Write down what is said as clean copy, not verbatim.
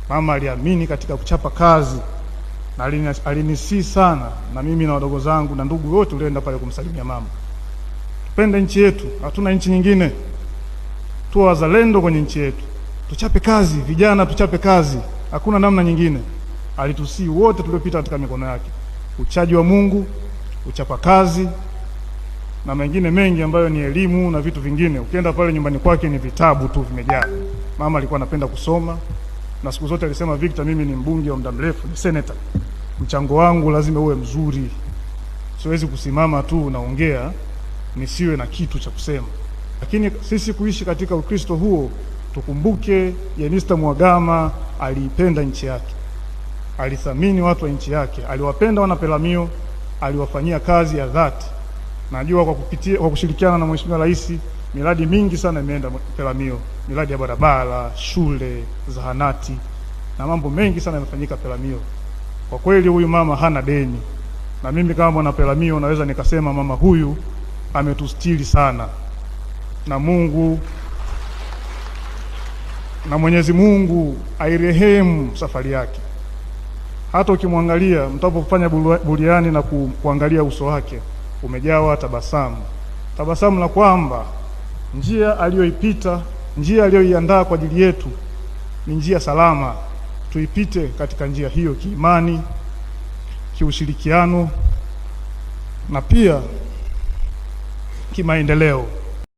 Mama aliamini katika kuchapa kazi na alinisii sana, na mimi na wadogo zangu na ndugu wote tulienda pale kumsalimia mama. Tupende nchi yetu, hatuna nchi nyingine. Tuwe wazalendo kwenye nchi yetu. Tuchape kazi, vijana tuchape kazi. Hakuna namna nyingine. Alitusii wote tuliopita katika mikono yake. Uchaji wa Mungu, uchapa kazi na mengine mengi ambayo ni elimu na vitu vingine. Ukienda pale nyumbani kwake ni vitabu tu vimejaa. Mama alikuwa anapenda kusoma na siku zote alisema, Victor, mimi ni mbunge wa muda mrefu, ni senator. Mchango wangu lazima uwe mzuri. Siwezi kusimama tu naongea nisiwe na kitu cha kusema. Lakini sisi kuishi katika Ukristo huo, tukumbuke Jenista Mhagama aliipenda nchi yake. Alithamini watu wa nchi yake, aliwapenda wana Peramiho, aliwafanyia kazi ya dhati. Najua kwa kushirikiana na Mheshimiwa Rais, miradi mingi sana imeenda Peramiho, miradi ya barabara, shule, zahanati na mambo mengi sana yamefanyika Peramiho. Kwa kweli huyu mama hana deni, na mimi kama mwana Peramiho naweza nikasema mama huyu ametustiri sana, na Mungu na Mwenyezi Mungu airehemu safari yake. Hata ukimwangalia mtapofanya buriani na kuangalia uso wake umejawa tabasamu la kwamba njia aliyoipita, njia aliyoiandaa kwa ajili yetu ni njia salama. Tuipite katika njia hiyo kiimani, kiushirikiano na pia kimaendeleo.